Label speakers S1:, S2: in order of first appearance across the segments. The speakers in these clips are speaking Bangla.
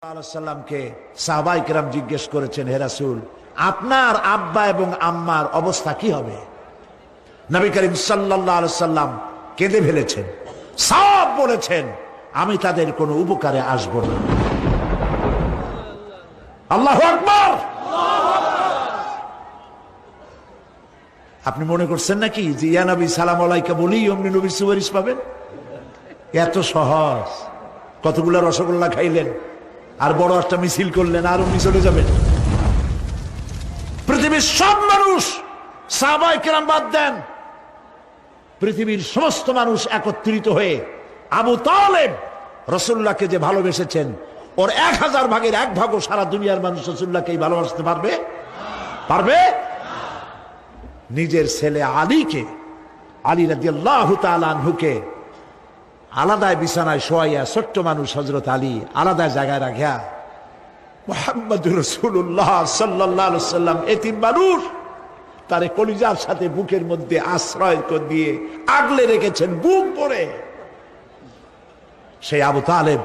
S1: সাল্লামকে সাহাবায়ে কেরাম জিজ্ঞেস করেছেন, হে রাসূল, আপনার আব্বা এবং আম্মার অবস্থা কি হবে? নবী করিম সাল্লাল্লাহু আলাইহি সাল্লাম কেঁদে ফেলেছেন, সব বলেছেন, আমি তাদের কোনো উপকারে আসব না। আল্লাহু আকবার। আপনি মনে করছেন নাকি যে ইয়া নবী সালাম আলাইকা বলি অমনি নবীর সুপারিশ পাবেন? এত সহজ। কতগুলা রসগোল্লা খাইলেন আর বড় একটা মিছিল করলেন আর অমনি চলে যাবেন? পৃথিবীর সব মানুষ, সাহাবায়ে কেরাম বাদ দেন, পৃথিবীর সমস্ত মানুষ একত্রিত হয়ে আবু তালেব রাসূলুল্লাহকে যে ভালোবেসেছেন, ওর 1000 ভাগের 1 ভাগও সারা দুনিয়ার মানুষ রাসূলুল্লাহকেই ভালোবাসতে পারবে? পারবে? নিজের ছেলে আলীকে, আলী রাদিয়াল্লাহু তাআলা আনহুকে আলাদায় বিছানায় শোয়াইয়া, ছোট্ট মানুষ হযরত আলী আলাদা জায়গায় রাখিয়া মুহাম্মদুর রাসূলুল্লাহ সাল্লাল্লাহু আলাইহি সাল্লাম এতিম মানুষ, তারে কলিজার সাথে বুকের মধ্যে আশ্রয় দিয়ে আগলে রেখেছেন বুক ভরে। সেই আবু তালেব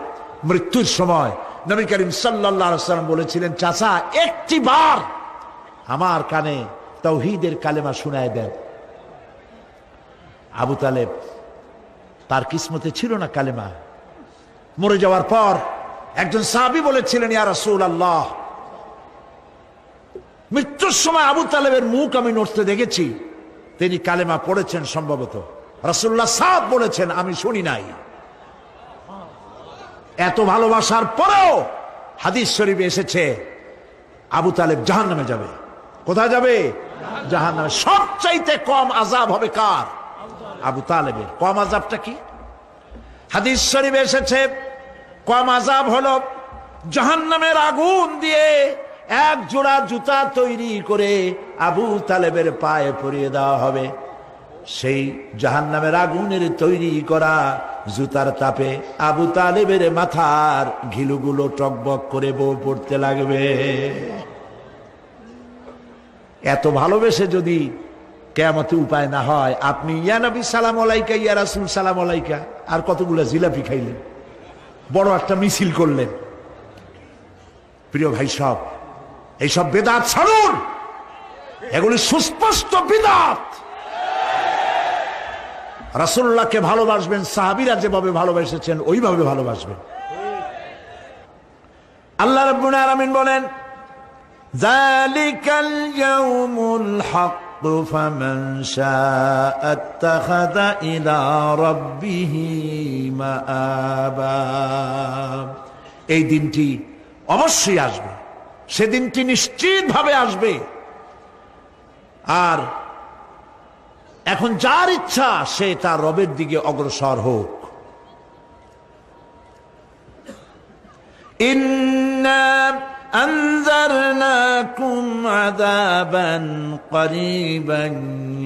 S1: মৃত্যুর সময় নবী করিম সাল্লাল্লাহু আলাইহি সাল্লাম বলেছিলেন, চাচা একটি বার আমার কানে তাওহীদের কালেমা শোনায় দেন। আবু তালেব, তার কিসমতে ছিল না কালেমা। মরে যাওয়ার পর একজন সাহাবী বলেছিলেন, ইয়া রাসূলুল্লাহ, মৃত্যুর সময় আবু তালেবের মুখ আমি নড়তে দেখেছি, তিনি কালেমা পড়েছেন সম্ভবত। রাসূলুল্লাহ সাদ বলেছেন, আমি শুনি নাই। এত ভালোবাসার পরেও হাদিস শরীফে এসেছে আবু তালেব জাহান্নামে যাবে। কোথায় যাবে? জাহান্নামে। সবচাইতে কম আযাব হবে কার? আবু তালেবের। কম আযাবটা কি? হাদিস শরীফে এসেছে কম আযাব হলো জাহান্নামের আগুন দিয়ে 1 জোড়া জুতা তৈরি করে আবু তালেবের পায়ে পরিয়ে দেওয়া হবে। সেই জাহান্নামের আগুনের তৈরি করা জুতার তাপে আবু তালেবের মাথার ঘিলুগুলো টকবক করে বউ পড়তে লাগবে। এত ভালোবেসে যদি কিয়ামতে উপায় না হয়, আপনি ইয়া নবী সালাম আলাইকা, ইয়া রাসূল সালাম আলাইকা আর কতগুলো জিলাপি খাইলেন, বড় একটা মিছিল করলেন। প্রিয় ভাই সব, এইসব বেদাত ছাড়ুন, এগুলি সুস্পষ্ট বিদআত। রাসূলুল্লাহকে ভালোবাসবেন সাহাবীরা যেভাবে ভালোবেসেছেন ওইভাবে ভালোবাসবেন। আল্লাহ রাব্বুল আলামিন বলেন, যালিকাল ইয়াউমুল হক ফামান শাআ আত্তাখাযা ইলা রাব্বিহি মাআবা। এই দিনটি অবশ্যই আসবে, সেদিনটি নিশ্চিতভাবে আসবে। আর এখন যার ইচ্ছা সে তার রবের দিকে অগ্রসর হোক। ইন্না আনজারনাকুম আযাবান করিবান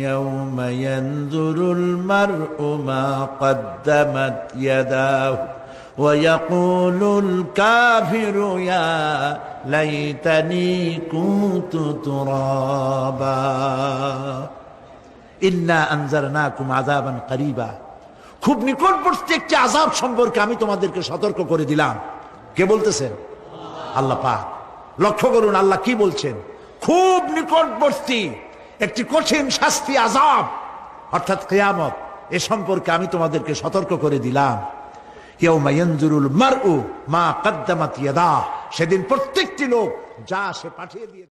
S1: ইয়াওমা ইয়ানজুরুল মার'উ মা কদ্দামাত ইয়াদাহু ওয়া ইয়াকুলুল কাফিরু ইয়া লাইতানি কুনতু তুরাবা। ইন্না আনজারনাকুম আযাবান করিবা, খুব নিকটবর্তী একটি আযাব সম্পর্কে আমি তোমাদেরকে সতর্ক করে দিলাম। কে বলতেছেন? আল্লাহ পাক। লক্ষ্য করুন আল্লাহ কি বলছেন, খুব নিকটবর্তী একটি কঠিন শাস্তি, আযাব অর্থাৎ কিয়ামত, এ সম্পর্কে আমি তোমাদেরকে সতর্ক করে দিলাম। ইয়াউমা ইয়ানজুরুল মার'উ মা কদ্দামাত ইয়াদাহু, সেদিন প্রত্যেকটি লোক যা সে পাঠিয়ে দিয়ে